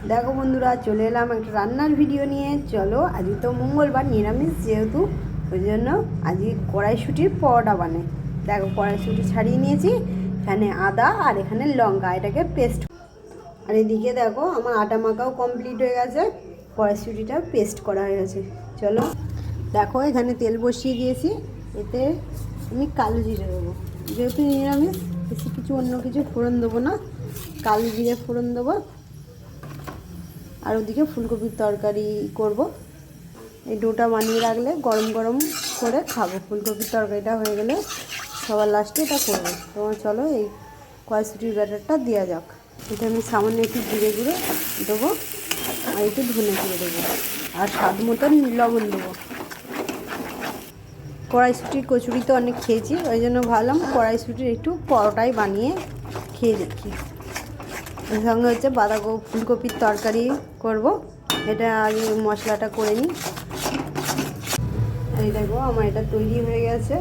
দেখো বন্ধুরা, চলে এলাম একটা রান্নার ভিডিও নিয়ে। চলো, আজকে তো মঙ্গলবার, নিরামিষ যেহেতু, ওই জন্য আজকে কড়াইশুঁটির পরোটা বানাই। দেখো, কড়াইশুঁটি ছাড়িয়ে নিয়েছি, এখানে আদা আর এখানে লঙ্কা, এটাকে পেস্ট। আর এদিকে দেখো, আমার আটা মাখাও কমপ্লিট হয়ে গেছে, কড়াইশুঁটিটা পেস্ট করা হয়ে গেছে। চলো দেখো, এখানে তেল বসিয়ে দিয়েছি, এতে আমি কালো জিরে দেবো। যেহেতু নিরামিষ, বেশি কিছু অন্য কিছু ফোড়ন দেবো না, কালো জিরে ফোড়ন দেবো। আর ওদিকে ফুলকপির তরকারি করব। এই ডোটা বানিয়ে রাখলে গরম গরম করে খাবো। ফুলকপির তরকারিটা হয়ে গেলে সবার লাস্টে এটা করবো। তোমার চলো, এই কড়াইশুঁটির ব্যাটারটা দেওয়া যাক। এটা আমি সামান্য একটু জিরে গুঁড়ো দেবো, আর একটু ধনে গুঁড়ো দেবো, আর স্বাদ মতন লবণ দেবো। কড়াইশুঁটির কচুরি তো অনেক খেয়েছি, ওই জন্য ভাবলাম কড়াইশুঁটির একটু পরোটাই বানিয়ে খেয়ে দেখি। এর সঙ্গে হচ্ছে বাঁধাকপি ফুলকপির তরকারি করব। এটা আগে মশলাটা করে নিই। এই দেখো, আমার এটা তৈরি হয়ে গেছে।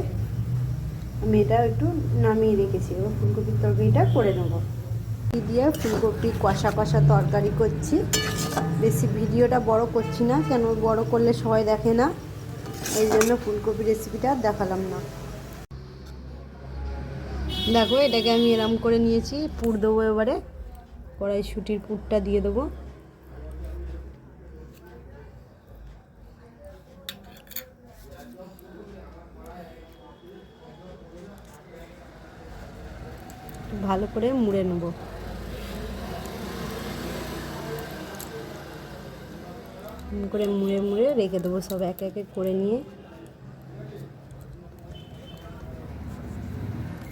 আমি এটা একটু নামিয়ে রেখেছি, এবার ফুলকপির তরকারিটা করে নেব। দিয়ে ফুলকপি কষা কষা তরকারি করছি। বেশি ভিডিওটা বড় করছি না, কেন বড় করলে সবাই দেখে না, এই জন্য ফুলকপি রেসিপিটা দেখালাম না। দেখো, এটাকে আমি এরম করে নিয়েছি, পুর দেবো। এবারে কড়াইশুঁটির পুরটা দিয়ে দেবো। ভালো করে মুড়ে নেব। করে মুড়ে মুড়ে রেখে দেবো, সব একে একে করে নিয়ে।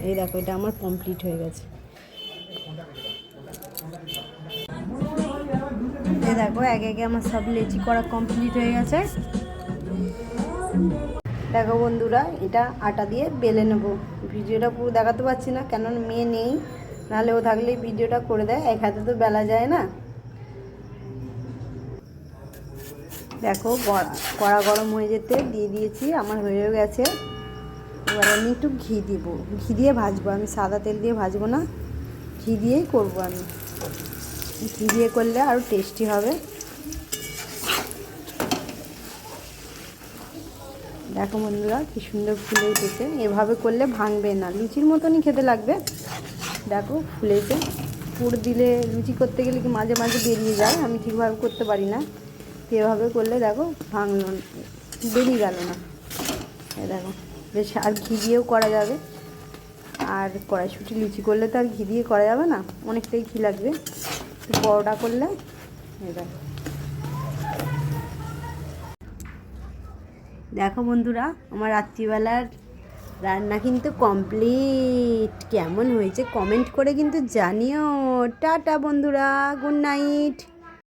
এই দেখো, এটা আমার কমপ্লিট হয়ে গেছে। এই দেখো, একে একে আমার সব লেচি করা কমপ্লিট হয়ে গেছে। দেখো বন্ধুরা, এটা আটা দিয়ে বেলে নেব। ভিডিওটা পুরো দেখাতে পারছি না, কেন মেয়ে নেই, নাহলে ও থাকলেই ভিডিওটা করে দেয়, এক হাতে তো বেলা যায় না। দেখো, কড়া গরম হয়ে যেতে দিয়ে দিয়েছি, আমার হয়ে গেছে। এবার আমি একটু ঘি দিব, ঘি দিয়ে ভাজবো। আমি সাদা তেল দিয়ে ভাজবো না, ঘি দিয়েই করবো। আমি ঘি দিয়ে করলে আরও টেস্টি হবে। দেখো বন্ধুরা, কি সুন্দর ফুলে উঠেছে। এভাবে করলে ভাঙবে না, লুচির মতনই খেতে লাগবে। দেখো, ফুলেছে। পুর দিলে লুচি করতে গেলে কি মাঝে মাঝে বেরিয়ে যায়, আমি ঠিকভাবে করতে পারি না। এভাবে করলে দেখো ভাঙলো, বেরিয়ে গেল না। দেখো বেশ, আর ঘি দিয়েও করা যাবে। আর কড়াইশুঁটি লুচি করলে তো আর ঘি দিয়ে করা যাবে না, অনেকটাই ঘি লাগবে। পরোটা করলে দেখো। দেখো বন্ধুরা, আমার রাত্রিবেলার রান্না কিন্তু কমপ্লিট। কেমন হয়েছে কমেন্ট করে কিন্তু জানিও। টাটা বন্ধুরা, গুড নাইট।